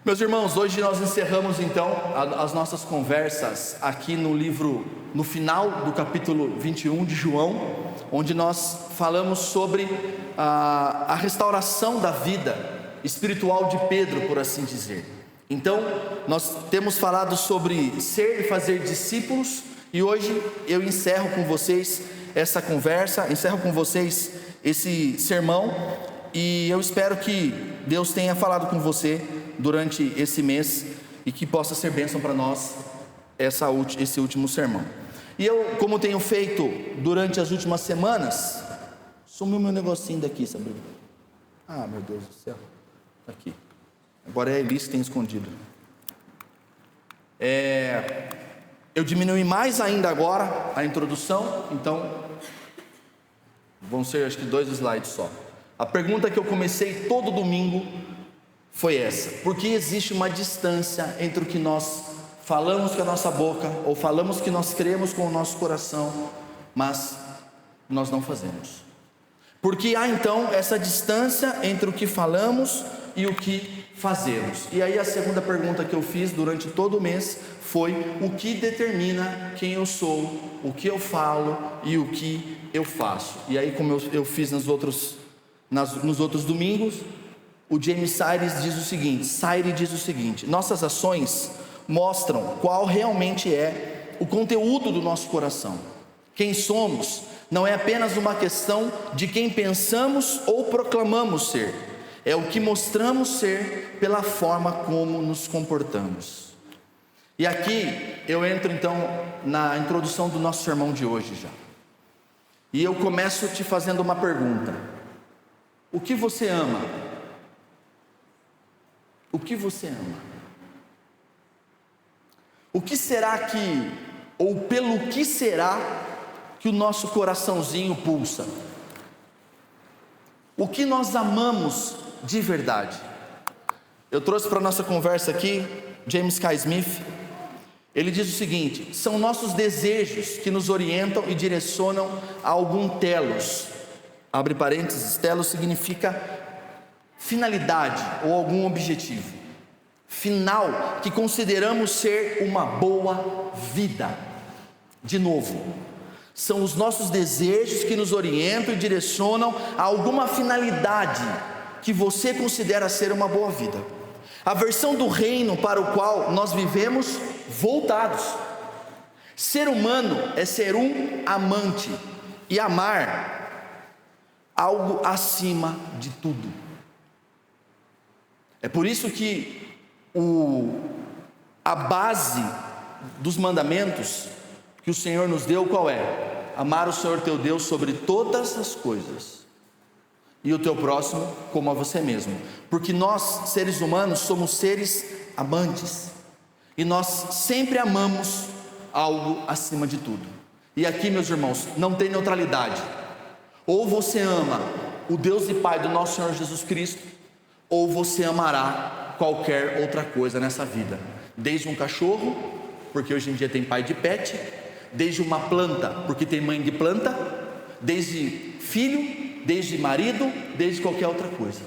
Meus irmãos, hoje nós encerramos então as nossas conversas aqui no livro, no final do capítulo 21 de João, onde nós falamos sobre a restauração da vida espiritual de Pedro, por assim dizer. Então, nós temos falado sobre ser e fazer discípulos, e hoje eu encerro com vocês essa conversa, encerro com vocês esse sermão, e eu espero que Deus tenha falado com você durante esse mês e que possa ser bênção para nós esse último sermão. E eu, como tenho feito durante as últimas semanas, sumiu meu negocinho daqui, Sabrina. Ah, meu Deus do céu, tá aqui. Agora é a Elis que tem escondido. Eu diminui mais ainda agora a introdução, então vão ser acho que 2 slides só. A pergunta que eu comecei todo domingo foi essa: por que existe uma distância entre o que nós falamos com a nossa boca, ou falamos que nós cremos com o nosso coração, mas nós não fazemos? Porque há então essa distância entre o que falamos e o que fazemos. E aí a segunda pergunta que eu fiz durante todo o mês foi: o que determina quem eu sou, o que eu falo e o que eu faço? E aí, como eu fiz nos outros domingos, o James Sire diz o seguinte: nossas ações mostram qual realmente é o conteúdo do nosso coração. Quem somos não é apenas uma questão de quem pensamos ou proclamamos ser, é o que mostramos ser pela forma como nos comportamos. E aqui eu entro então na introdução do nosso sermão de hoje já. E eu começo te fazendo uma pergunta: o que você ama? O que você ama? O que será que, ou pelo que será que o nosso coraçãozinho pulsa? O que nós amamos de verdade? Eu trouxe para a nossa conversa aqui James K. Smith. Ele diz o seguinte: são nossos desejos que nos orientam e direcionam a algum telos. Abre parênteses, telos significa finalidade ou algum objetivo final que consideramos ser uma boa vida. De novo, são os nossos desejos que nos orientam e direcionam a alguma finalidade que você considera ser uma boa vida. A versão do reino para o qual nós vivemos voltados. Ser humano é ser um amante e amar algo acima de tudo. É por isso que a base dos mandamentos que o Senhor nos deu, qual é? Amar o Senhor teu Deus sobre todas as coisas, e o teu próximo como a você mesmo. Porque nós, seres humanos, somos seres amantes, e nós sempre amamos algo acima de tudo. E aqui, meus irmãos, não tem neutralidade. Ou você ama o Deus e Pai do nosso Senhor Jesus Cristo, ou você amará qualquer outra coisa nessa vida. Desde um cachorro, porque hoje em dia tem pai de pet; desde uma planta, porque tem mãe de planta; desde filho, desde marido, desde qualquer outra coisa.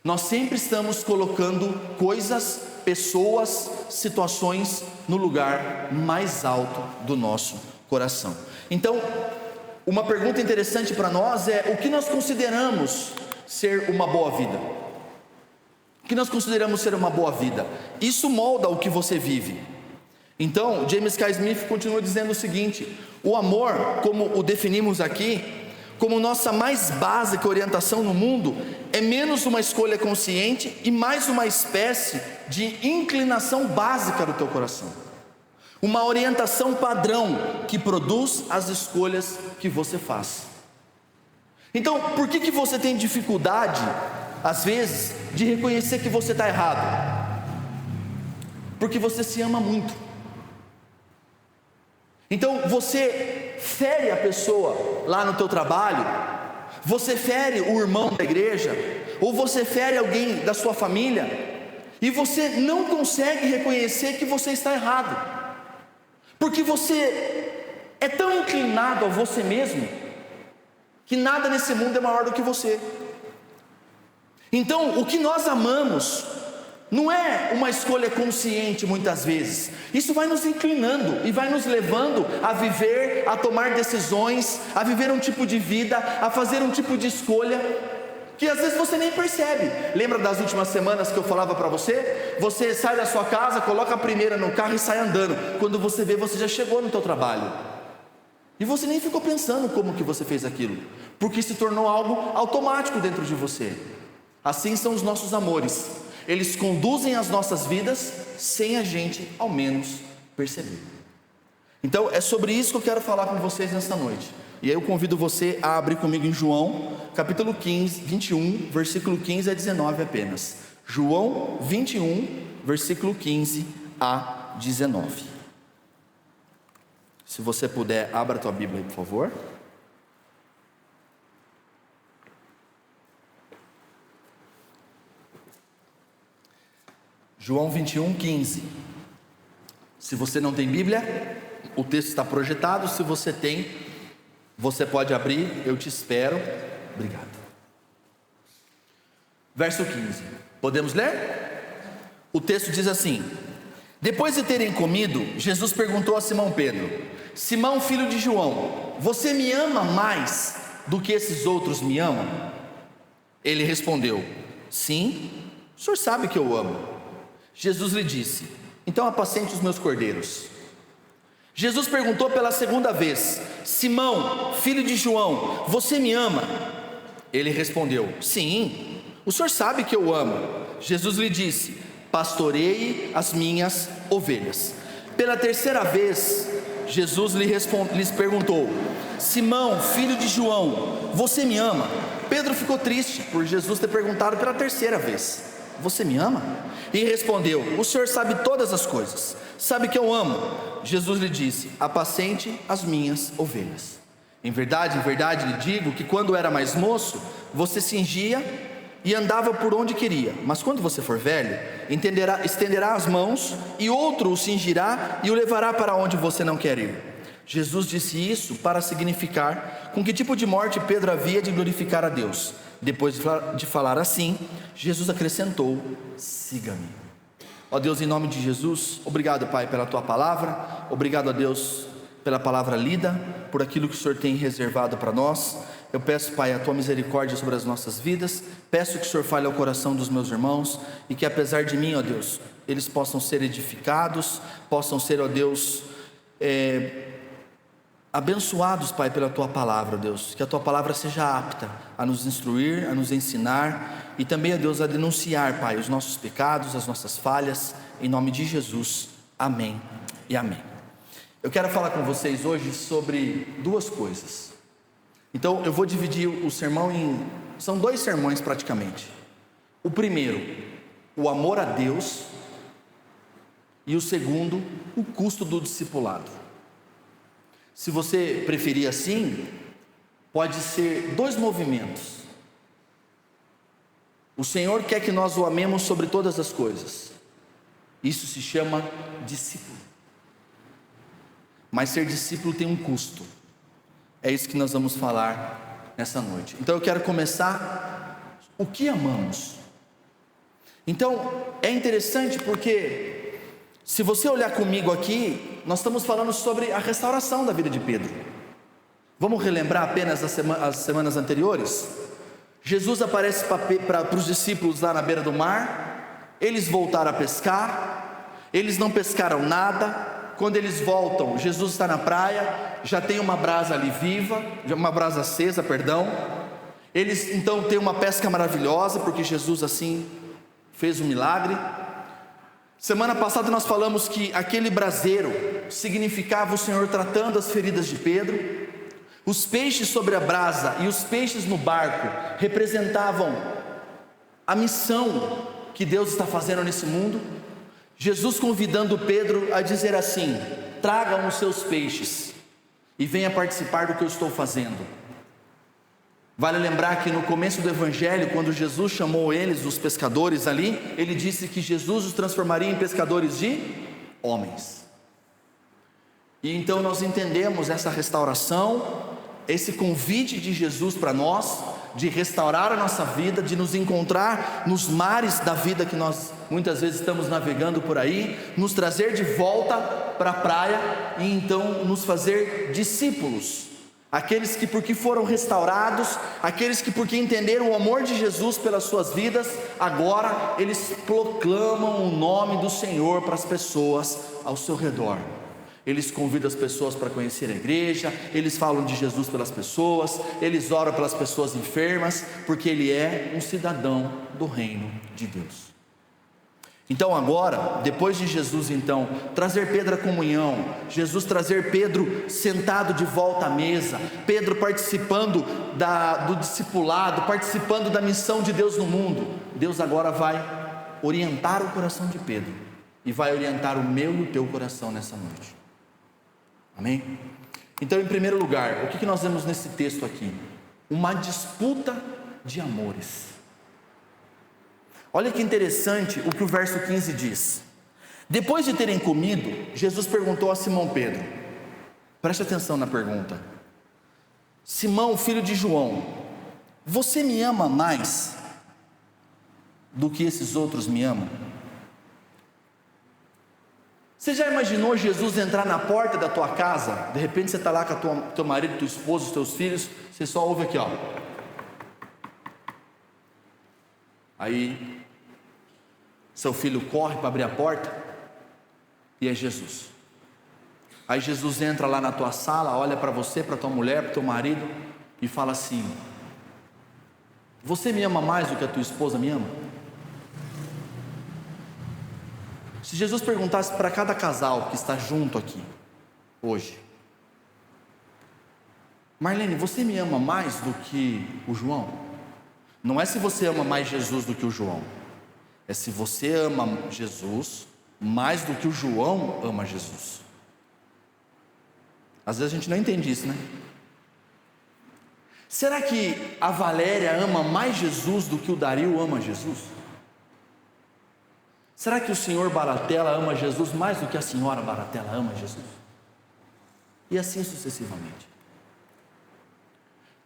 Nós sempre estamos colocando coisas, pessoas, situações no lugar mais alto do nosso coração. Então, uma pergunta interessante para nós é: o que nós consideramos ser uma boa vida? O que nós consideramos ser uma boa vida? Isso molda o que você vive. Então, James K. Smith continua dizendo o seguinte: o amor, como o definimos aqui, como nossa mais básica orientação no mundo, é menos uma escolha consciente e mais uma espécie de inclinação básica do teu coração. Uma orientação padrão que produz as escolhas que você faz. Então, por que você tem dificuldade, às vezes, de reconhecer que você está errado? Porque você se ama muito. Então você fere a pessoa lá no teu trabalho, você fere o irmão da igreja, ou você fere alguém da sua família, e você não consegue reconhecer que você está errado, porque você é tão inclinado a você mesmo, que nada nesse mundo é maior do que você. Então, o que nós amamos Não é uma escolha consciente muitas vezes. Isso vai nos inclinando e vai nos levando a viver, a tomar decisões, a viver um tipo de vida, a fazer um tipo de escolha que às vezes você nem percebe. Lembra das últimas semanas que eu falava para você? Você sai da sua casa, coloca a primeira no carro e sai andando. Quando você vê, você já chegou no teu trabalho. E você nem ficou pensando como que você fez aquilo, porque se tornou algo automático dentro de você. Assim são os nossos amores. Eles conduzem as nossas vidas sem a gente ao menos perceber. Então é sobre isso que eu quero falar com vocês nesta noite. E aí eu convido você a abrir comigo em João, capítulo 21, versículo 15 a 19 apenas. João 21, versículo 15 a 19. Se você puder, abra a tua Bíblia aí, por favor. João 21, 15. Se você não tem Bíblia, o texto está projetado. Se você tem, você pode abrir, eu te espero. Obrigado. Verso 15. Podemos ler? O texto diz assim: depois de terem comido, Jesus perguntou a Simão Pedro: Simão, filho de João, você me ama mais do que esses outros me amam? Ele respondeu: sim, o senhor sabe que eu amo. Jesus lhe disse: então apacente os meus cordeiros. Jesus perguntou pela segunda vez: Simão, filho de João, você me ama? Ele respondeu: sim, o senhor sabe que eu amo. Jesus lhe disse: pastoreie as minhas ovelhas. Pela terceira vez, Jesus lhes perguntou: Simão, filho de João, você me ama? Pedro ficou triste por Jesus ter perguntado pela terceira vez: você me ama? E respondeu: o senhor sabe todas as coisas, sabe que eu amo. Jesus lhe disse: apacente as minhas ovelhas. Em verdade lhe digo que quando era mais moço, você cingia e andava por onde queria, mas quando você for velho, estenderá as mãos, e outro o cingirá e o levará para onde você não quer ir. Jesus disse isso para significar com que tipo de morte Pedro havia de glorificar a Deus. Depois de falar assim, Jesus acrescentou: siga-me. Ó Deus, em nome de Jesus, obrigado, Pai, pela Tua palavra. Obrigado, a Deus, pela palavra lida, por aquilo que o Senhor tem reservado para nós. Eu peço, Pai, a Tua misericórdia sobre as nossas vidas. Peço que o Senhor fale ao coração dos meus irmãos, e que apesar de mim, ó Deus, eles possam ser edificados, possam ser, ó Deus, abençoados, Pai, pela Tua palavra, Deus. Que a Tua palavra seja apta a nos instruir, a nos ensinar, e também, ó Deus, a denunciar, Pai, os nossos pecados, as nossas falhas, em nome de Jesus, amém e amém. Eu quero falar com vocês hoje sobre duas coisas. Então eu vou dividir o sermão são dois sermões praticamente. O primeiro, o amor a Deus, e o segundo, o custo do discipulado. Se você preferir assim, pode ser dois movimentos. O Senhor quer que nós o amemos sobre todas as coisas. Isso se chama discípulo. Mas ser discípulo tem um custo. É isso que nós vamos falar nessa noite. Então eu quero começar: o que amamos? Então é interessante porque, se você olhar comigo aqui, nós estamos falando sobre a restauração da vida de Pedro. Vamos relembrar apenas as semanas anteriores? Jesus aparece para os discípulos lá na beira do mar. Eles voltaram a pescar. Eles não pescaram nada. Quando eles voltam, Jesus está na praia, já tem uma brasa ali viva, uma brasa acesa, perdão. Eles então têm uma pesca maravilhosa, porque Jesus assim fez um milagre. Semana passada nós falamos que aquele braseiro significava o Senhor tratando as feridas de Pedro. Os peixes sobre a brasa e os peixes no barco representavam a missão que Deus está fazendo nesse mundo. Jesus convidando Pedro a dizer assim: tragam os seus peixes e venha participar do que eu estou fazendo. Vale lembrar que no começo do Evangelho, quando Jesus chamou eles, os pescadores ali, ele disse que Jesus os transformaria em pescadores de homens. E então nós entendemos essa restauração, esse convite de Jesus para nós, de restaurar a nossa vida, de nos encontrar nos mares da vida que nós muitas vezes estamos navegando por aí, nos trazer de volta para a praia e então nos fazer discípulos. Aqueles que porque foram restaurados, aqueles que porque entenderam o amor de Jesus pelas suas vidas, agora eles proclamam o nome do Senhor para as pessoas ao seu redor. Eles convidam as pessoas para conhecer a igreja, eles falam de Jesus pelas pessoas, eles oram pelas pessoas enfermas, porque ele é um cidadão do reino de Deus. Então agora, depois de Jesus então trazer Pedro à comunhão, Jesus trazer Pedro sentado de volta à mesa, Pedro participando do discipulado, participando da missão de Deus no mundo, Deus agora vai orientar o coração de Pedro e vai orientar o meu e o teu coração nessa noite. Amém? Então, em primeiro lugar, o que nós vemos nesse texto aqui? Uma disputa de amores. Olha que interessante o que o verso 15 diz. Depois de terem comido, Jesus perguntou a Simão Pedro, preste atenção na pergunta: Simão, filho de João, você me ama mais do que esses outros me amam? Você já imaginou Jesus entrar na porta da tua casa? De repente você está lá com teu marido, tua esposa, os teus filhos, você só ouve aqui, ó. Aí seu filho corre para abrir a porta e é Jesus. Aí Jesus entra lá na tua sala, olha para você, para tua mulher, para teu marido e fala assim: você me ama mais do que a tua esposa me ama? Se Jesus perguntasse para cada casal que está junto aqui hoje: Marlene, você me ama mais do que o João? Não é se você ama mais Jesus do que o João, é se você ama Jesus mais do que o João ama Jesus. Às vezes a gente não entende isso, né? Será que a Valéria ama mais Jesus do que o Dario ama Jesus? Será que o senhor Baratella ama Jesus mais do que a senhora Baratella ama Jesus? E assim sucessivamente.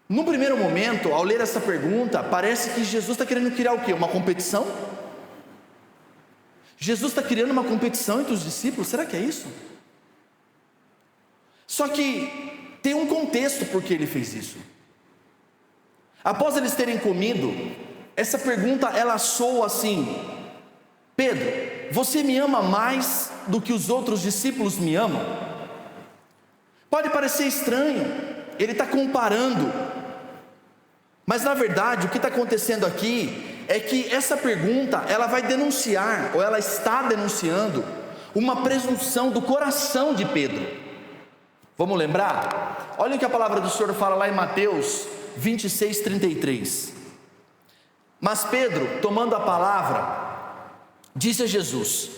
No primeiro momento, ao ler essa pergunta, parece que Jesus está querendo criar o quê? Uma competição? Jesus está criando uma competição entre os discípulos? Será que é isso? Só que tem um contexto por que ele fez isso. Após eles terem comido, essa pergunta ela soa assim: Pedro, você me ama mais do que os outros discípulos me amam? Pode parecer estranho, ele está comparando, mas na verdade o que está acontecendo aqui é que essa pergunta ela vai denunciar, ou ela está denunciando, uma presunção do coração de Pedro. Vamos lembrar? Olha o que a palavra do Senhor fala lá em Mateus 26:33. Mas Pedro, tomando a palavra, disse a Jesus: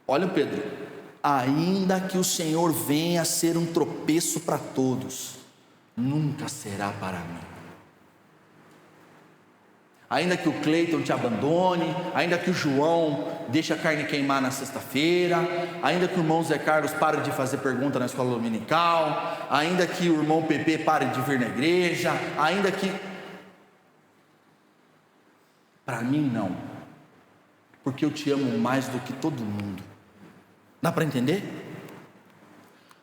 olha Pedro, ainda que o Senhor venha a ser um tropeço para todos, nunca será para mim. Ainda que o Cleiton te abandone, ainda que o João deixe a carne queimar na sexta-feira, ainda que o irmão Zé Carlos pare de fazer pergunta na escola dominical, ainda que o irmão Pepe pare de vir na igreja, ainda que... para mim não, porque eu te amo mais do que todo mundo. Dá para entender?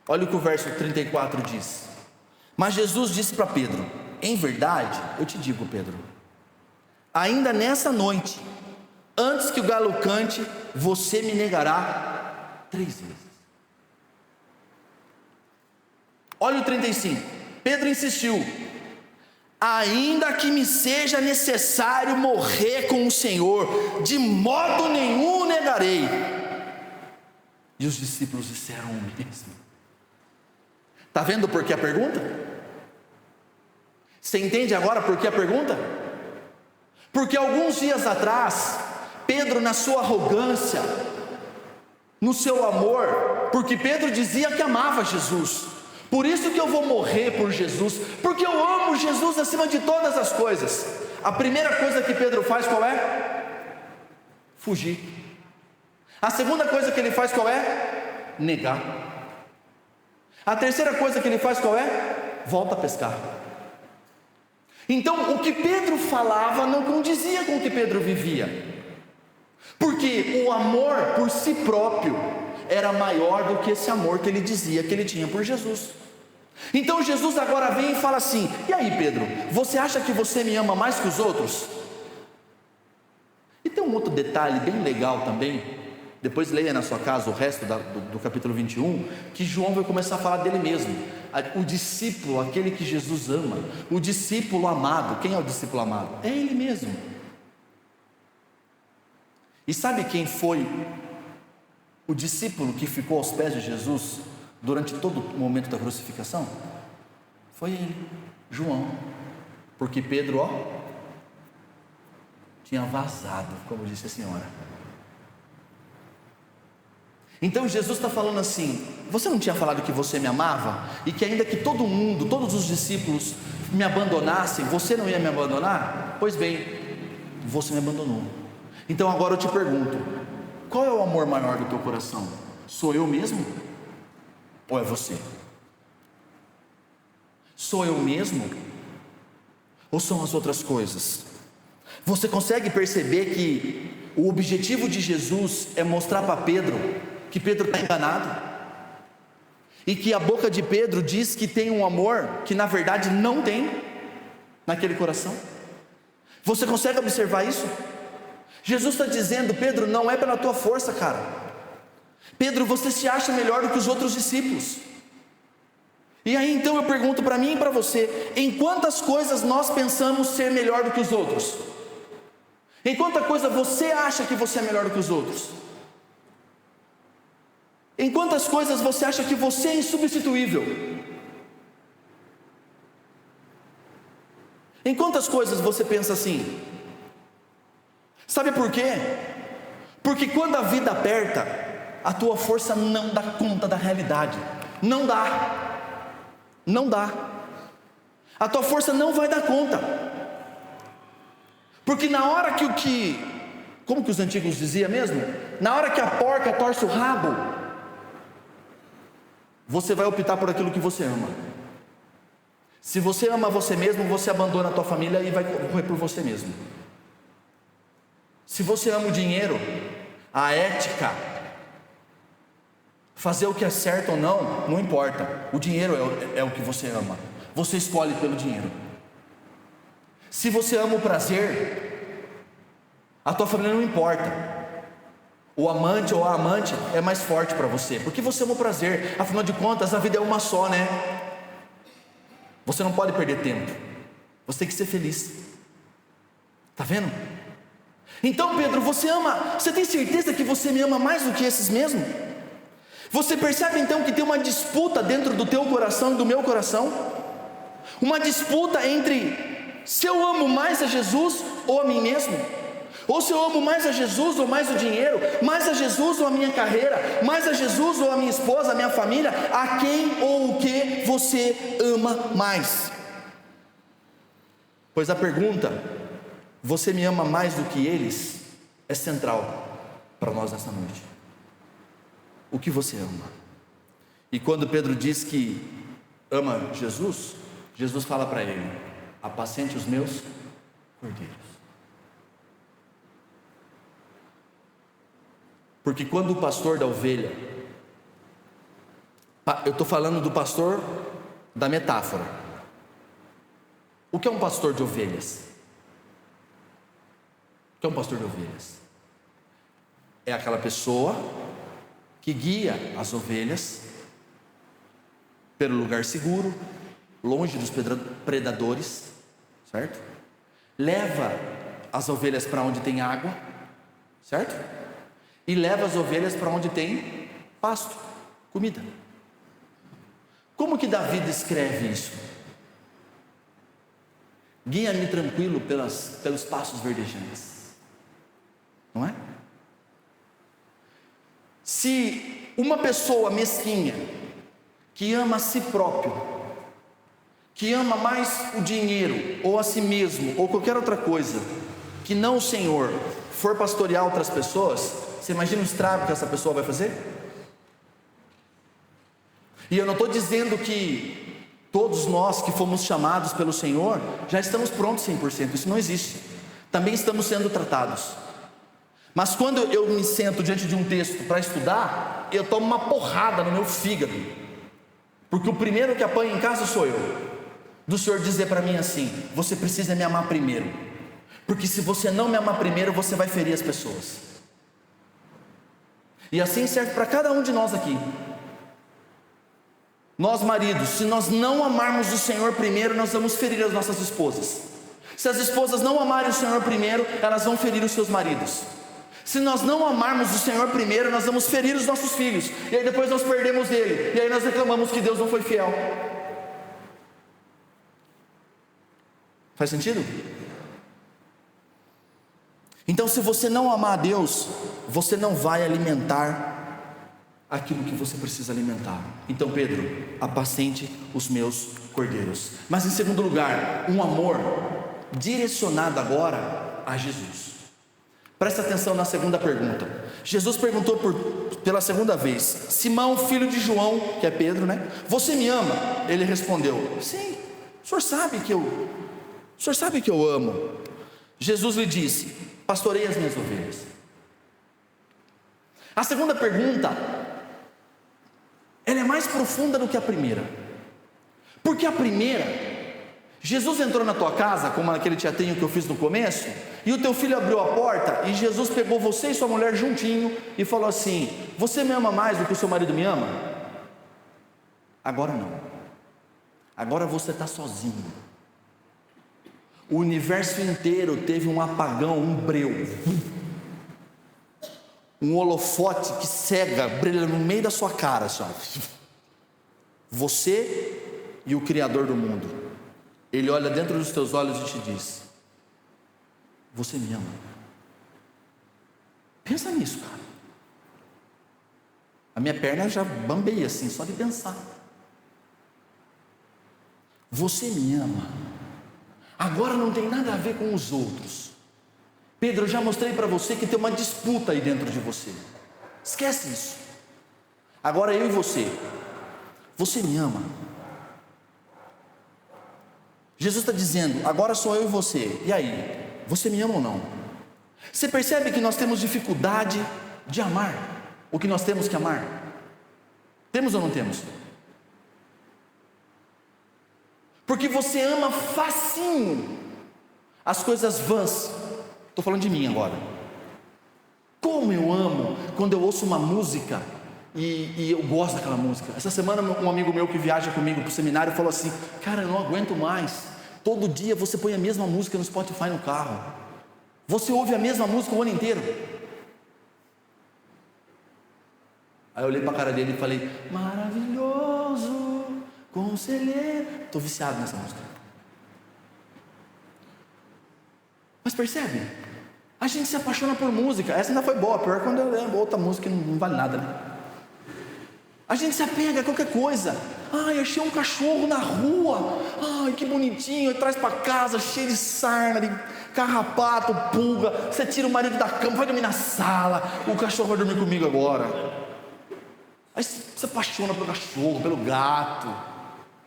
Olha o que o verso 34 diz. Mas Jesus disse para Pedro: em verdade, eu te digo, Pedro, ainda nessa noite, antes que o galo cante, você me negará 3 vezes. Olha o 35. Pedro insistiu: ainda que me seja necessário morrer com o Senhor, de modo nenhum o negarei. E os discípulos disseram o mesmo. Está vendo por que a pergunta? Você entende agora por que a pergunta? Porque alguns dias atrás, Pedro, na sua arrogância, no seu amor, porque Pedro dizia que amava Jesus, por isso que eu vou morrer por Jesus, porque eu amo Jesus acima de todas as coisas. A primeira coisa que Pedro faz qual é? Fugir. A segunda coisa que ele faz qual é? Negar. A terceira coisa que ele faz qual é? Volta a pescar. Então o que Pedro falava não condizia com o que Pedro vivia, porque o amor por si próprio era maior do que esse amor que ele dizia que ele tinha por Jesus. Então Jesus agora vem e fala assim: e aí Pedro, você acha que você me ama mais que os outros? E tem um outro detalhe bem legal também, depois leia na sua casa o resto do capítulo 21, que João vai começar a falar dele mesmo, o discípulo, aquele que Jesus ama, o discípulo amado. Quem é o discípulo amado? É ele mesmo. E sabe quem foi o discípulo que ficou aos pés de Jesus durante todo o momento da crucificação? Foi ele, João. Porque Pedro, tinha vazado, como disse a senhora. Então Jesus está falando assim: você não tinha falado que você me amava? E que ainda que todo mundo, todos os discípulos me abandonassem, você não ia me abandonar? Pois bem, você me abandonou. Então agora eu te pergunto: qual é o amor maior do teu coração? Sou eu mesmo? Ou é você? Sou eu mesmo? Ou são as outras coisas? Você consegue perceber que o objetivo de Jesus é mostrar para Pedro que Pedro está enganado? E que a boca de Pedro diz que tem um amor que na verdade não tem naquele coração? Você consegue observar isso? Jesus está dizendo: Pedro, não é pela tua força, cara. Pedro, você se acha melhor do que os outros discípulos. E aí então eu pergunto para mim e para você: em quantas coisas nós pensamos ser melhor do que os outros? Em quanta coisa você acha que você é melhor do que os outros? Em quantas coisas você acha que você é insubstituível? Em quantas coisas você pensa assim? Sabe por quê? Porque quando a vida aperta, a tua força não dá conta da realidade. Não dá. Não dá. A tua força não vai dar conta. Porque na hora como que os antigos diziam mesmo? Na hora que a porca torce o rabo, você vai optar por aquilo que você ama. Se você ama você mesmo, você abandona a tua família e vai correr por você mesmo. Se você ama o dinheiro, a ética, fazer o que é certo ou não, não importa. O dinheiro é o que você ama. Você escolhe pelo dinheiro. Se você ama o prazer, a tua família não importa. O amante ou a amante é mais forte para você, porque você ama o prazer. Afinal de contas, a vida é uma só, né? Você não pode perder tempo. Você tem que ser feliz. Tá vendo? Então Pedro, você tem certeza que você me ama mais do que esses mesmo? Você percebe então que tem uma disputa dentro do teu coração e do meu coração? Uma disputa entre se eu amo mais a Jesus ou a mim mesmo? Ou se eu amo mais a Jesus ou mais o dinheiro? Mais a Jesus ou a minha carreira? Mais a Jesus ou a minha esposa, a minha família? A quem ou o que você ama mais? Pois a pergunta: você me ama mais do que eles? É central para nós nessa noite. O que você ama? E quando Pedro diz que ama Jesus, Jesus fala para ele: apacente os meus cordeiros. Porque quando o pastor da ovelha, eu estou falando do pastor da metáfora. O que é um pastor de ovelhas? O que é um pastor de ovelhas? É aquela pessoa que guia as ovelhas pelo lugar seguro, longe dos predadores, certo? Leva as ovelhas para onde tem água, certo? E leva as ovelhas para onde tem pasto, comida. Como que Davi descreve isso? Guia-me tranquilo pelos pastos verdejantes. Não é? Se uma pessoa mesquinha, que ama a si próprio, que ama mais o dinheiro, ou a si mesmo, ou qualquer outra coisa, que não o Senhor, for pastorear outras pessoas, você imagina o estrago que essa pessoa vai fazer? E eu não estou dizendo que Todos nós que fomos chamados pelo Senhor, já estamos prontos 100%, isso não existe. Também estamos sendo tratados. Mas quando eu me sento diante de um texto para estudar, eu tomo uma porrada no meu fígado, porque o primeiro que apanha em casa sou eu. Do Senhor dizer para mim assim: você precisa me amar primeiro, porque se você não me amar primeiro, você vai ferir as pessoas. E assim serve para cada um de nós aqui. Nós maridos, se nós não amarmos o Senhor primeiro, nós vamos ferir as nossas esposas. Se as esposas não amarem o Senhor primeiro, elas vão ferir os seus maridos. Se nós não amarmos o Senhor primeiro, nós vamos ferir os nossos filhos, e aí depois nós perdemos Ele, e aí nós reclamamos que Deus não foi fiel. Faz sentido? Então, se você não amar a Deus, você não vai alimentar aquilo que você precisa alimentar. Então, Pedro, apacente os meus cordeiros. Mas em segundo lugar, um amor direcionado agora a Jesus. Presta atenção na segunda pergunta. Jesus perguntou pela segunda vez: Simão, filho de João, que é Pedro, né? Você me ama? Ele respondeu: sim, o senhor sabe que eu amo. Jesus lhe disse: pastorei as minhas ovelhas. A segunda pergunta, ela é mais profunda do que a primeira. Porque a primeira, Jesus entrou na tua casa, como aquele teatrinho que eu fiz no começo, e o teu filho abriu a porta, e Jesus pegou você e sua mulher juntinho, e falou assim: você me ama mais do que o seu marido me ama? Agora não. Agora você está sozinho. O universo inteiro teve um apagão, um breu, um holofote que cega, brilha no meio da sua cara, sabe? Você e o Criador do mundo. Ele olha dentro dos teus olhos e te diz: você me ama. Pensa nisso, cara. A minha perna já bambeia assim, só de pensar. Você me ama. Agora não tem nada a ver com os outros. Pedro, eu já mostrei para você que tem uma disputa aí dentro de você. Esquece isso. Agora eu e você. Você me ama. Jesus está dizendo: agora sou eu e você. E aí? Você me ama ou não? Você percebe que nós temos dificuldade de amar o que nós temos que amar? Temos ou não temos? Porque você ama facinho as coisas vãs. Estou falando de mim agora. Como eu amo quando eu ouço uma música e eu gosto daquela música. Essa semana um amigo meu que viaja comigo para o seminário falou assim: cara, eu não aguento mais. Todo dia você põe a mesma música no Spotify no carro. Você ouve a mesma música o ano inteiro. Aí eu olhei para a cara dele e falei: maravilhoso conselheiro. Estou viciado nessa música. Mas percebe? A gente se apaixona por música. Essa ainda foi boa, pior quando eu lembro outra música que não vale nada, né? A gente se apega a qualquer coisa. Ai, achei um cachorro na rua. Ai, que bonitinho. Traz para casa, cheio de sarna, de carrapato, pulga. Você tira o marido da cama, vai dormir na sala. O cachorro vai dormir comigo agora. Aí você se apaixona pelo cachorro, pelo gato.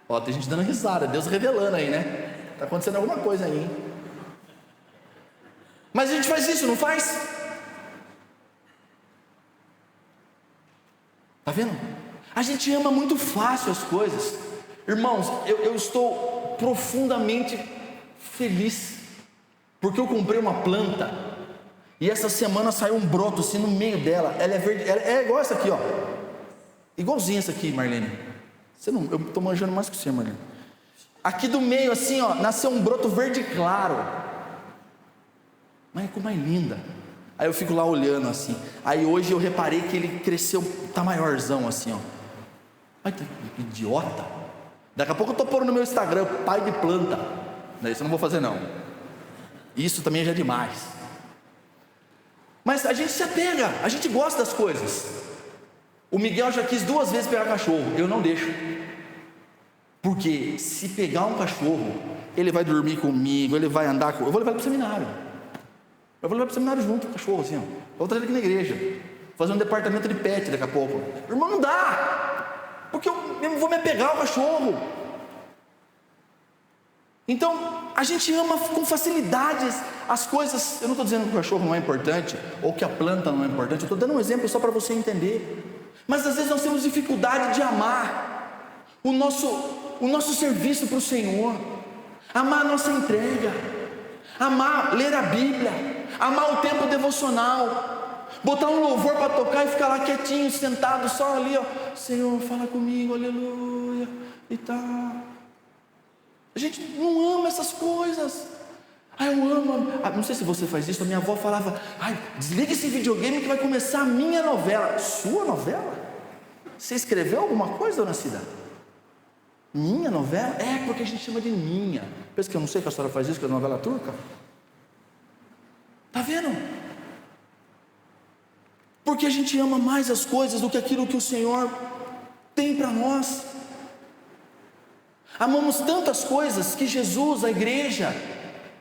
Ó, tem gente dando risada, Deus revelando aí, né? Está acontecendo alguma coisa aí, hein? Mas a gente faz isso, não faz? Está vendo? A gente ama muito fácil as coisas. Irmãos, eu estou profundamente feliz, porque eu comprei uma planta, e essa semana saiu um broto assim no meio dela. Ela é verde, ela é igual essa aqui, ó. Igualzinha essa aqui, Marlene. Eu estou manjando mais que você, Marlene. Aqui do meio assim, ó, nasceu um broto verde claro. Mas ficou mais linda. Aí eu fico lá olhando assim. Aí hoje eu reparei que ele cresceu, tá maiorzão assim, ó. Ai, que idiota. Daqui a pouco eu estou pondo no meu Instagram: pai de planta. Isso eu não vou fazer não. Isso também já é demais. Mas a gente se apega, a gente gosta das coisas. O Miguel já quis 2 vezes pegar cachorro, eu não deixo. Porque se pegar um cachorro, ele vai dormir comigo, ele vai andar com... Eu vou levar ele para o seminário. Eu vou levar para o seminário junto com o cachorro, assim, ó. Eu vou trazer ele aqui na igreja. Fazer um departamento de pet daqui a pouco. Irmão, não dá. Porque eu vou me apegar ao cachorro. Então, a gente ama com facilidade as coisas. Eu não estou dizendo que o cachorro não é importante, ou que a planta não é importante, eu estou dando um exemplo só para você entender. Mas às vezes nós temos dificuldade de amar o nosso serviço para o Senhor, amar a nossa entrega, amar ler a Bíblia, amar o tempo devocional, botar um louvor para tocar e ficar lá quietinho, sentado, só ali, ó. Senhor, fala comigo, aleluia, e tal. A gente não ama essas coisas. Eu amo. Não sei se você faz isso. A minha avó falava: desliga esse videogame que vai começar a minha novela. Sua novela? Você escreveu alguma coisa, dona Cida? Minha novela? É, porque a gente chama de minha. Pensa que eu não sei que a senhora faz isso com a novela turca? Está vendo? Porque a gente ama mais as coisas do que aquilo que o Senhor tem para nós. Amamos tantas coisas que Jesus, a igreja,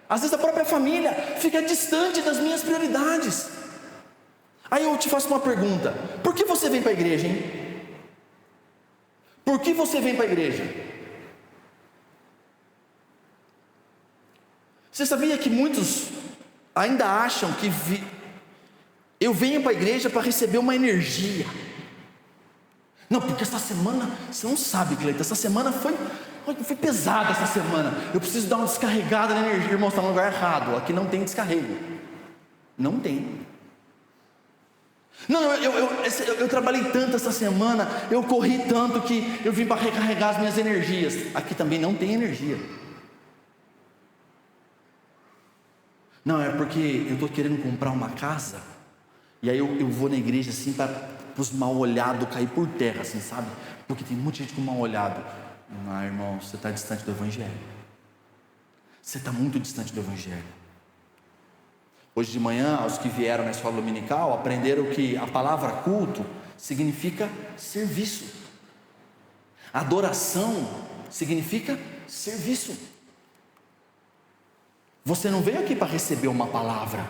às vezes a própria família, fica distante das minhas prioridades. Aí eu te faço uma pergunta: por que você vem para a igreja, hein? Por que você vem para a igreja? Você sabia que muitos ainda acham que eu venho para a igreja para receber uma energia? Não, porque essa semana, você não sabe, Cleiton, essa semana foi pesada essa semana. Eu preciso dar uma descarregada na energia. Irmão, está no lugar errado. Aqui não tem descarrego. Não tem. Não, eu trabalhei tanto essa semana, eu corri tanto que eu vim para recarregar as minhas energias. Aqui também não tem energia. Não, é porque eu estou querendo comprar uma casa, e aí eu vou na igreja assim para os mal olhados cair por terra, assim, sabe? Porque tem muita gente com mal olhado. Não, irmão, você está distante do Evangelho. Você está muito distante do Evangelho. Hoje de manhã, os que vieram na escola dominical aprenderam que a palavra culto significa serviço. Adoração significa serviço. Você não veio aqui para receber uma palavra.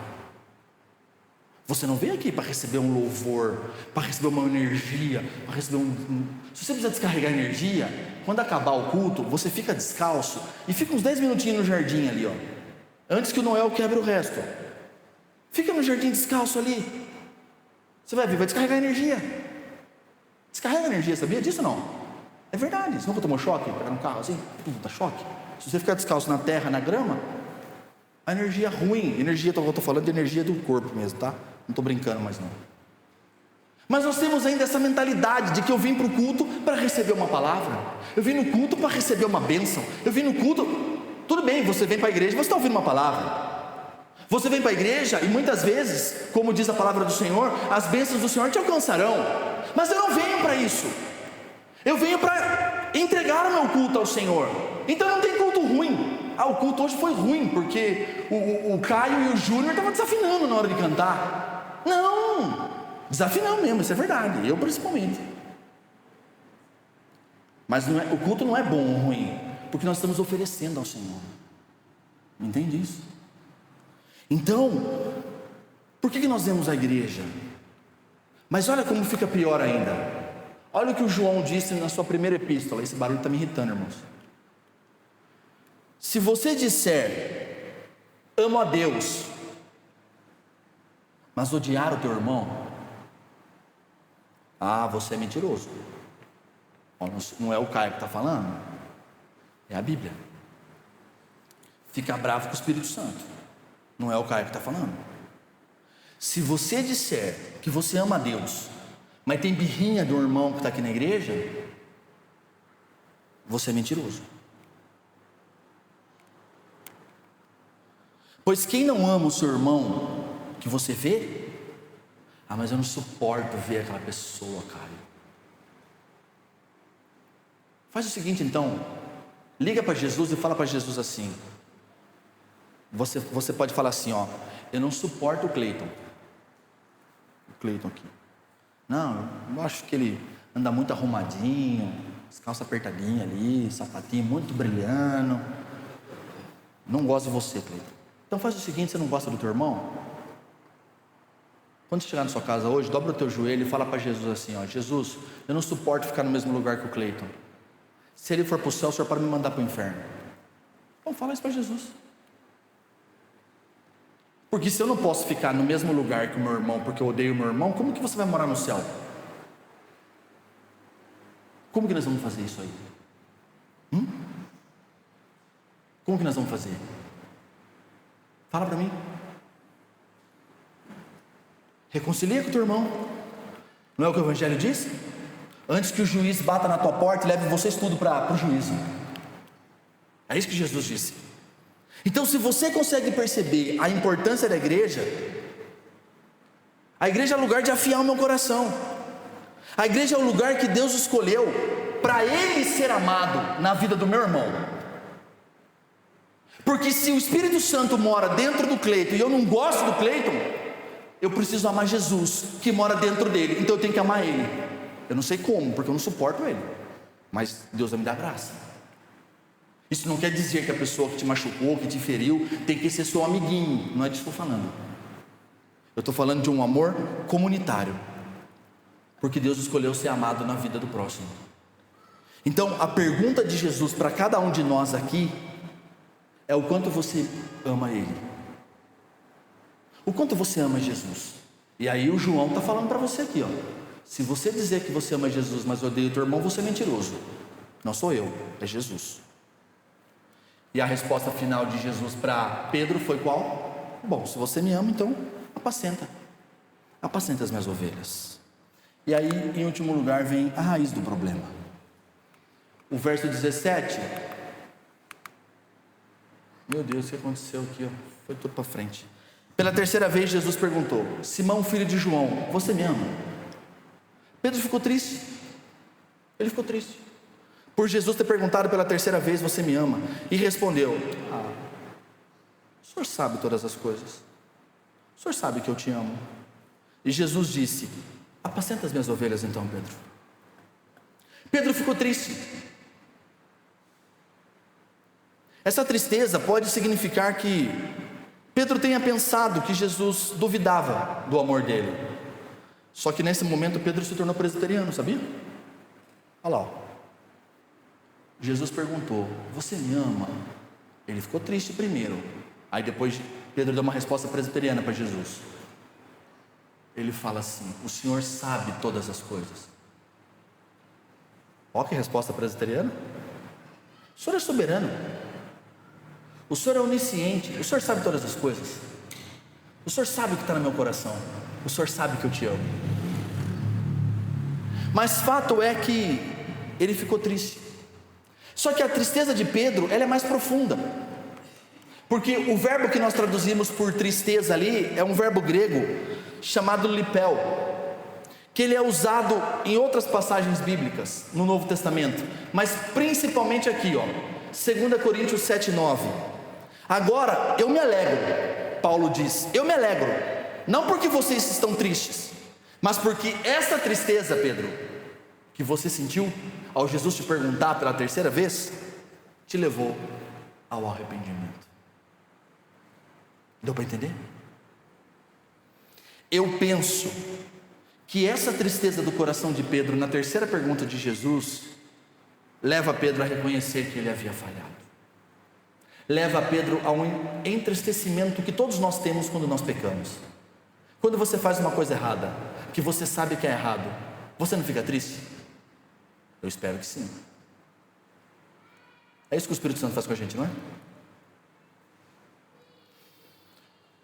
Você não veio aqui para receber um louvor, para receber uma energia, para receber Se você precisa descarregar energia, quando acabar o culto, você fica descalço e fica uns 10 minutinhos no jardim ali, ó, antes que o Noel quebre o resto. Fica no jardim descalço ali. Você vai ver, vai descarregar energia. Descarrega energia, sabia disso ou não? É verdade. Você nunca tomou choque? Pegar no carro assim, dá choque. Se você ficar descalço na terra, na grama, a energia ruim, eu estou falando de energia do corpo mesmo, tá? Não estou brincando mais não. Mas nós temos ainda essa mentalidade de que eu vim para o culto para receber uma palavra. Eu vim no culto para receber uma bênção. Eu vim no culto. Tudo bem, você vem para a igreja, você está ouvindo uma palavra. Você vem para a igreja e muitas vezes, como diz a palavra do Senhor, as bênçãos do Senhor te alcançarão. Mas eu não venho para isso. Eu venho para entregar o meu culto ao Senhor. Então não tem culto ruim. O culto hoje foi ruim, porque o Caio e o Júnior estavam desafinando na hora de cantar. Não, desafinando mesmo, isso é verdade, eu principalmente. Mas o culto não é bom ou ruim, porque nós estamos oferecendo ao Senhor. Entende isso? Então, por que nós vemos a igreja? Mas olha como fica pior ainda. Olha o que o João disse na sua primeira epístola. Esse barulho está me irritando, irmãos. Se você disser, amo a Deus, mas odiar o teu irmão, você é mentiroso. Não é o Caio que está falando, é a Bíblia. Fica bravo com o Espírito Santo, não é o Caio que está falando. Se você disser que você ama a Deus, mas tem birrinha do irmão que está aqui na igreja, você é mentiroso. Pois quem não ama o seu irmão que você vê, mas eu não suporto ver aquela pessoa, cara. Faz o seguinte então, liga para Jesus e fala para Jesus assim. Você pode falar assim, ó, eu não suporto o Cleiton. O Cleiton aqui. Não, eu acho que ele anda muito arrumadinho, as calças apertadinhas ali, sapatinho muito brilhando. Não gosto de você, Cleiton. Então faz o seguinte, você não gosta do teu irmão? Quando você chegar na sua casa hoje, dobra o teu joelho e fala para Jesus assim, ó, Jesus, eu não suporto ficar no mesmo lugar que o Cleiton. Se ele for para o céu, o Senhor pode me mandar para o inferno. Vamos falar isso para Jesus. Porque se eu não posso ficar no mesmo lugar que o meu irmão, porque eu odeio o meu irmão, como que você vai morar no céu? Como que nós vamos fazer isso aí? Como que nós vamos fazer? Fala para mim. Reconcilia com o teu irmão. Não é o que o Evangelho diz? Antes que o juiz bata na tua porta e leve vocês tudo para o juízo. É isso que Jesus disse. Então, se você consegue perceber a importância da igreja, a igreja é o lugar de afiar o meu coração. A igreja é o lugar que Deus escolheu para Ele ser amado na vida do meu irmão. Porque se o Espírito Santo mora dentro do Cleiton e eu não gosto do Cleiton, eu preciso amar Jesus que mora dentro dele. Então eu tenho que amar ele. Eu não sei como, porque eu não suporto ele, mas Deus vai me dar graça. Isso não quer dizer que a pessoa que te machucou, que te feriu, tem que ser seu amiguinho. Não é disso que eu estou falando. Eu estou falando de um amor comunitário, porque Deus escolheu ser amado na vida do próximo. Então a pergunta de Jesus para cada um de nós aqui é o quanto você ama Ele. O quanto você ama Jesus. E aí o João está falando para você aqui, ó. Se você dizer que você ama Jesus, mas odeia o teu irmão, você é mentiroso. Não sou eu, é Jesus. E a resposta final de Jesus para Pedro foi qual? Bom, se você me ama, então apacenta as minhas ovelhas. E aí, em último lugar, vem a raiz do problema. O verso 17. Meu Deus, o que aconteceu aqui? Ó? Foi tudo para frente. Pela terceira vez Jesus perguntou: Simão, filho de João, você me ama? Pedro ficou triste. Ele ficou triste por Jesus ter perguntado pela terceira vez: você me ama? E respondeu: o Senhor sabe todas as coisas. O Senhor sabe que eu te amo. E Jesus disse: apacenta as minhas ovelhas então, Pedro. Pedro ficou triste. Essa tristeza pode significar que Pedro tenha pensado que Jesus duvidava do amor dele. Só que nesse momento Pedro se tornou presbiteriano, sabia? Olha lá, ó. Jesus perguntou: você me ama? Ele ficou triste primeiro. Aí depois Pedro deu uma resposta presbiteriana para Jesus. Ele fala assim: o Senhor sabe todas as coisas. Olha que resposta presbiteriana. O Senhor é soberano. O Senhor é onisciente. O Senhor sabe todas as coisas. O Senhor sabe o que está no meu coração. O Senhor sabe que eu te amo. Mas fato é que ele ficou triste. Só que a tristeza de Pedro, ela é mais profunda. Porque o verbo que nós traduzimos por tristeza ali é um verbo grego chamado lipel, que ele é usado em outras passagens bíblicas no Novo Testamento, mas principalmente aqui, ó, 2 Coríntios 7:9. Agora eu me alegro, Paulo diz, eu me alegro, não porque vocês estão tristes, mas porque essa tristeza, Pedro, que você sentiu ao Jesus te perguntar pela terceira vez, te levou ao arrependimento. Deu para entender? Eu penso que essa tristeza do coração de Pedro na terceira pergunta de Jesus leva Pedro a reconhecer que ele havia falhado. Leva Pedro a um entristecimento que todos nós temos quando nós pecamos. Quando você faz uma coisa errada, que você sabe que é errado, você não fica triste? Eu espero que sim. É isso que o Espírito Santo faz com a gente, não é?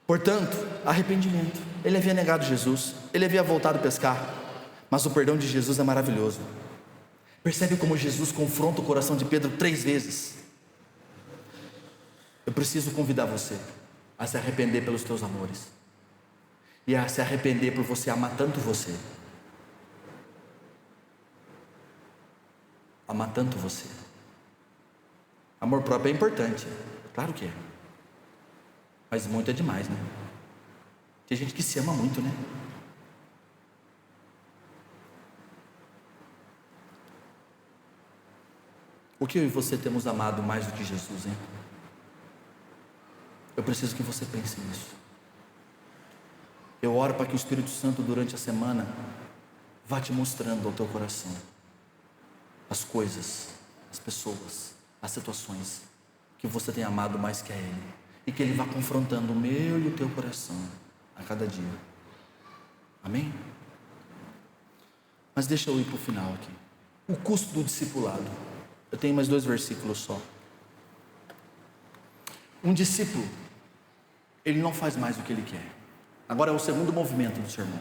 Portanto, arrependimento. Ele havia negado Jesus, ele havia voltado a pescar, mas o perdão de Jesus é maravilhoso. Percebe como Jesus confronta o coração de Pedro 3 vezes. Eu preciso convidar você a se arrepender pelos teus amores e a se arrepender por você amar tanto você. Amar tanto você. Amor próprio é importante, claro que é, mas muito é demais, né? Tem gente que se ama muito, né? O que eu e você temos amado mais do que Jesus, hein? Eu preciso que você pense nisso. Eu oro para que o Espírito Santo durante a semana vá te mostrando ao teu coração as coisas, as pessoas, as situações que que você tem amado mais que a Ele, e que Ele vá confrontando o meu e o teu coração a cada dia. Amém? Mas deixa eu ir para o final aqui. O custo do discipulado. Eu tenho mais 2 versículos só. Um discípulo, ele não faz mais o que ele quer. Agora é o segundo movimento do sermão.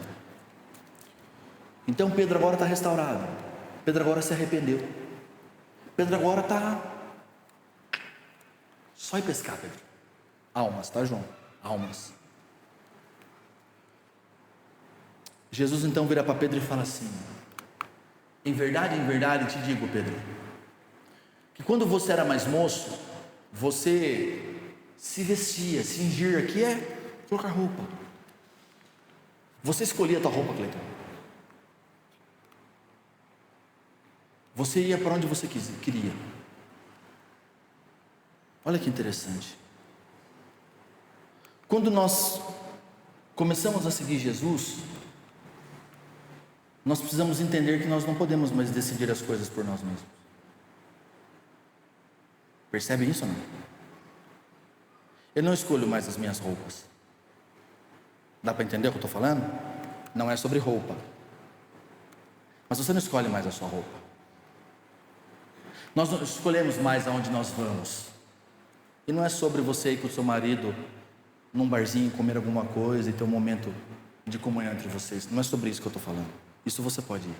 Então Pedro agora está restaurado. Pedro agora se arrependeu. Pedro agora está só ir pescar, Pedro. Almas, tá, João? Almas. Jesus então vira para Pedro e fala assim: em verdade te digo, Pedro, que quando você era mais moço, você se vestia, cingir aqui é trocar roupa. Você escolhia a tua roupa, Cleiton. Você ia para onde você queria. Olha que interessante. Quando nós começamos a seguir Jesus, nós precisamos entender que nós não podemos mais decidir as coisas por nós mesmos. Percebe isso ou não? Eu não escolho mais as minhas roupas. Dá para entender o que eu estou falando? Não é sobre roupa. Mas você não escolhe mais a sua roupa. Nós não escolhemos mais aonde nós vamos. E não é sobre você ir com o seu marido num barzinho, comer alguma coisa e ter um momento de comunhão entre vocês. Não é sobre isso que eu estou falando. Isso você pode ir.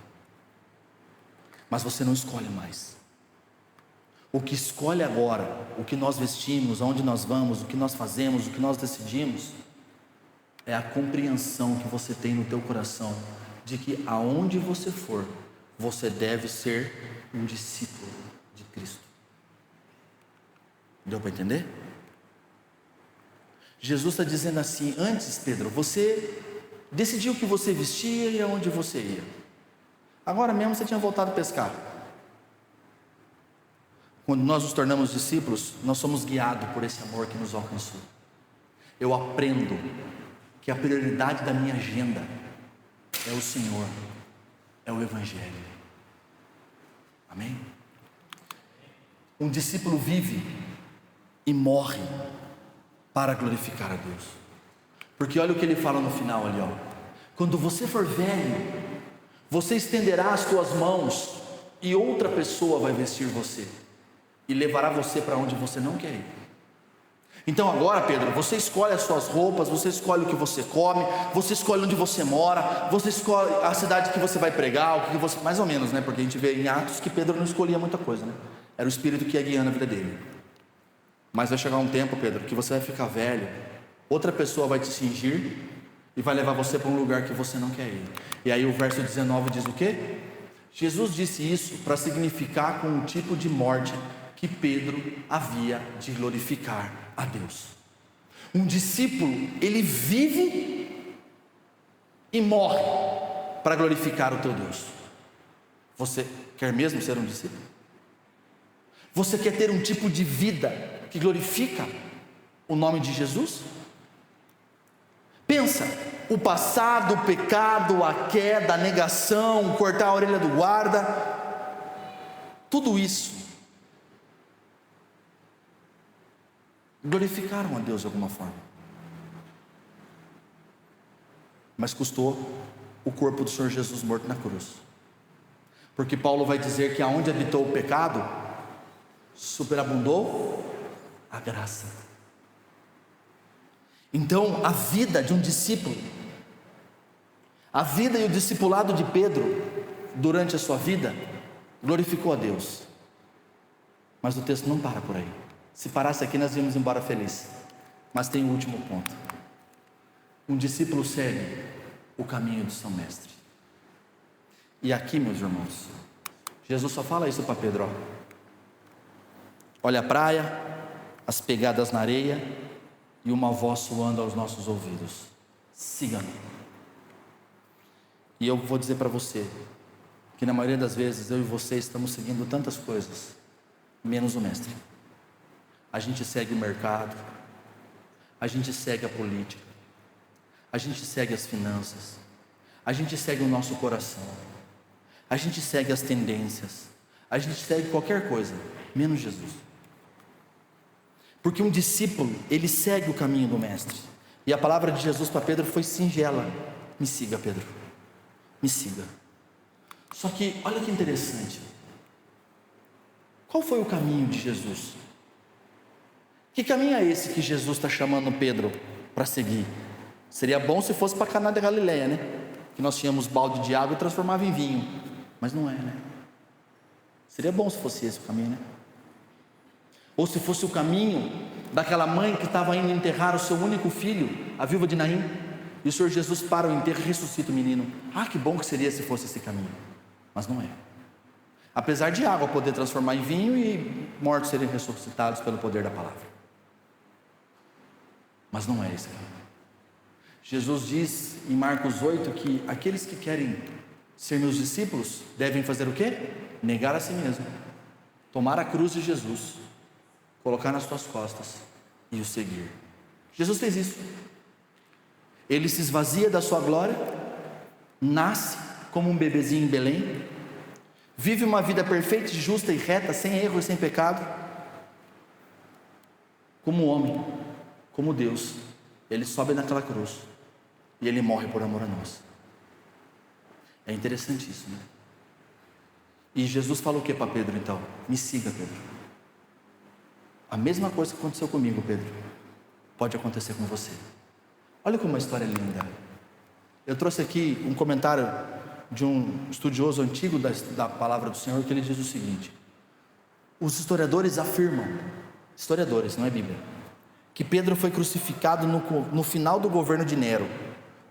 Mas você não escolhe mais. O que escolhe agora, o que nós vestimos, aonde nós vamos, o que nós fazemos, o que nós decidimos, é a compreensão que você tem no teu coração de que aonde você for, você deve ser um discípulo de Cristo. Deu para entender? Jesus está dizendo assim: antes, Pedro, você decidiu o que você vestia e aonde você ia. Agora mesmo você tinha voltado a pescar. Quando nós nos tornamos discípulos, nós somos guiados por esse amor que nos alcançou. Eu aprendo que a prioridade da minha agenda é o Senhor, é o Evangelho. Amém? Um discípulo vive e morre para glorificar a Deus. Porque olha o que ele fala no final ali, ó. Quando você for velho, você estenderá as tuas mãos e outra pessoa vai vestir você e levará você para onde você não quer ir. Então agora, Pedro, você escolhe as suas roupas, você escolhe o que você come, você escolhe onde você mora, você escolhe a cidade que você vai pregar, o que você, mais ou menos, né? Porque a gente vê em Atos que Pedro não escolhia muita coisa, né? Era o Espírito que ia guiando a vida dele. Mas vai chegar um tempo, Pedro, que você vai ficar velho, outra pessoa vai te cingir e vai levar você para um lugar que você não quer ir. E aí o verso 19 diz o quê? Jesus disse isso para significar com um tipo de morte que Pedro havia de glorificar a Deus. Um discípulo, ele vive e morre para glorificar o teu Deus. Você quer mesmo ser um discípulo? Você quer ter um tipo de vida que glorifica o nome de Jesus? Pensa, o passado, o pecado, a queda, a negação, cortar a orelha do guarda, tudo isso glorificaram a Deus de alguma forma, mas custou o corpo do Senhor Jesus morto na cruz. Porque Paulo vai dizer que aonde habitou o pecado, superabundou a graça. Então a vida de um discípulo, a vida e o discipulado de Pedro durante a sua vida glorificou a Deus. Mas o texto não para por aí. Se parasse aqui nós íamos embora felizes. Mas tem o último ponto. Um discípulo segue o caminho do seu mestre. E aqui, meus irmãos, Jesus só fala isso para Pedro, ó. Olha a praia, as pegadas na areia e uma voz soando aos nossos ouvidos: siga-me. E eu vou dizer para você que na maioria das vezes eu e você estamos seguindo tantas coisas, menos o mestre. A gente segue o mercado, a gente segue a política, a gente segue as finanças, a gente segue o nosso coração, a gente segue as tendências, a gente segue qualquer coisa, menos Jesus. Porque um discípulo, ele segue o caminho do mestre. E a palavra de Jesus para Pedro foi singela: me siga, Pedro, me siga. Só que olha que interessante, qual foi o caminho de Jesus? Que caminho é esse que Jesus está chamando Pedro para seguir? Seria bom se fosse para Caná da Galileia, né? Que nós tínhamos balde de água e transformava em vinho. Mas não é, né? Seria bom se fosse esse o caminho, né? Ou se fosse o caminho daquela mãe que estava indo enterrar o seu único filho, a viúva de Naim, e o Senhor Jesus para o enterro e ressuscita o menino. Ah, que bom que seria se fosse esse caminho. Mas não é. Apesar de água poder transformar em vinho e mortos serem ressuscitados pelo poder da palavra. Mas não é esse caminho. Jesus diz em Marcos 8 que aqueles que querem ser meus discípulos devem fazer o quê? Negar a si mesmo, tomar a cruz de Jesus, colocar nas suas costas e o seguir. Jesus fez isso. Ele se esvazia da sua glória, nasce como um bebezinho em Belém, vive uma vida perfeita, justa e reta, sem erro e sem pecado, como homem, como Deus. Ele sobe naquela cruz e ele morre por amor a nós. É interessante isso, né? E Jesus falou o que para Pedro então? Me siga, Pedro. A mesma coisa que aconteceu comigo, Pedro, pode acontecer com você. Olha como a história é linda. Eu trouxe aqui um comentário de um estudioso antigo da palavra do Senhor, que ele diz o seguinte: os historiadores afirmam, historiadores, não é Bíblia, que Pedro foi crucificado no final do governo de Nero,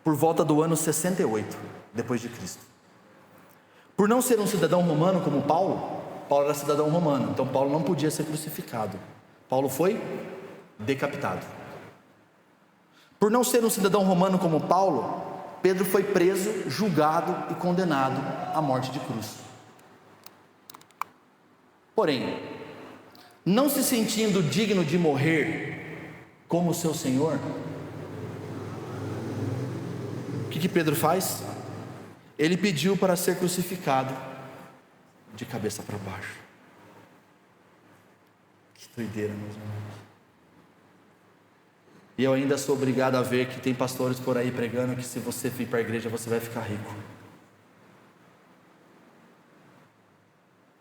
por volta do ano 68 depois de Cristo. Por não ser um cidadão romano como Paulo era cidadão romano, então Paulo não podia ser crucificado. Paulo foi decapitado. Por não ser um cidadão romano como Paulo, Pedro foi preso, julgado e condenado à morte de cruz. Porém, não se sentindo digno de morrer como seu Senhor, o que Pedro faz? Ele pediu para ser crucificado de cabeça para baixo. Que doideira, meus irmãos. E eu ainda sou obrigado a ver que tem pastores por aí pregando que se você vir para a igreja você vai ficar rico.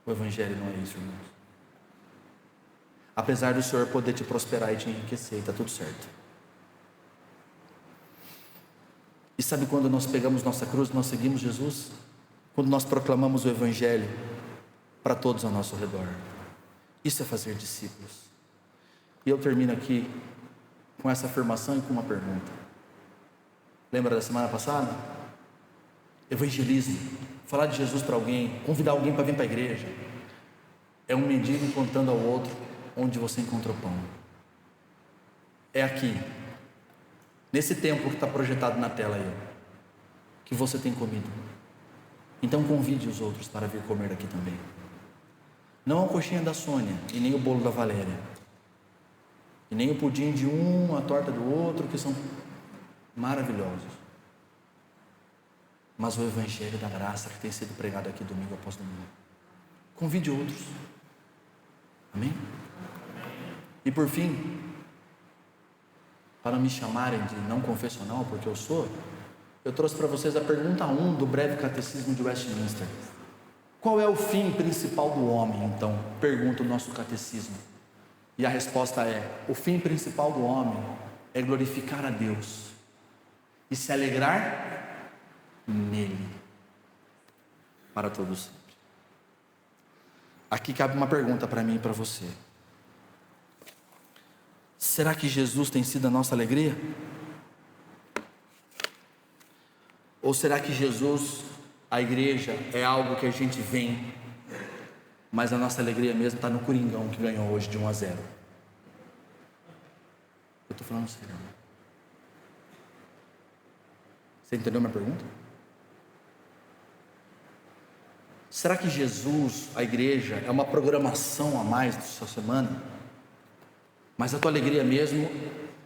O Evangelho não é isso, irmãos. Apesar do Senhor poder te prosperar e te enriquecer, está tudo certo. E sabe quando nós pegamos nossa cruz, nós seguimos Jesus? Quando nós proclamamos o Evangelho para todos ao nosso redor. Isso é fazer discípulos. E eu termino aqui com essa afirmação e com uma pergunta. Lembra da semana passada? Evangelismo, falar de Jesus para alguém, convidar alguém para vir para a igreja, é um mendigo contando ao outro onde você encontrou pão. É aqui, nesse templo que está projetado na tela aí, que você tem comido. Então convide os outros para vir comer aqui também. Não a coxinha da Sônia e nem o bolo da Valéria, e nem o pudim de um, a torta do outro, que são maravilhosos, mas o Evangelho da graça que tem sido pregado aqui domingo após domingo. Convide outros. Amém? E por fim, para me chamarem de não confessional, porque eu trouxe para vocês a pergunta 1 do breve catecismo de Westminster. Qual é o fim principal do homem, então? Pergunta o nosso catecismo. E a resposta é: o fim principal do homem é glorificar a Deus e se alegrar nele para todos sempre. Aqui cabe uma pergunta para mim e para você. Será que Jesus tem sido a nossa alegria? Ou será que Jesus, a igreja, é algo que a gente vem, mas a nossa alegria mesmo está no Coringão que ganhou hoje de 1-0? Eu estou falando sério. Você entendeu minha pergunta? Será que Jesus, a igreja, é uma programação a mais da sua semana? Mas a tua alegria mesmo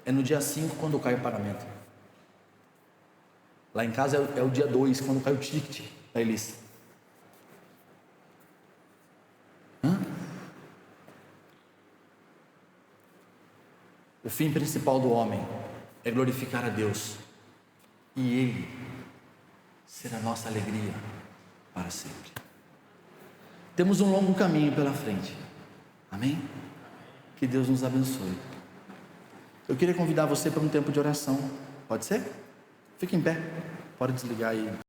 é no dia 5, quando cai o pagamento. Lá em casa é o dia 2, quando cai o ticket da Elis. O fim principal do homem é glorificar a Deus, e Ele será a nossa alegria para sempre. Temos um longo caminho pela frente, amém? Que Deus nos abençoe. Eu queria convidar você para um tempo de oração, pode ser? Fique em pé, pode desligar aí.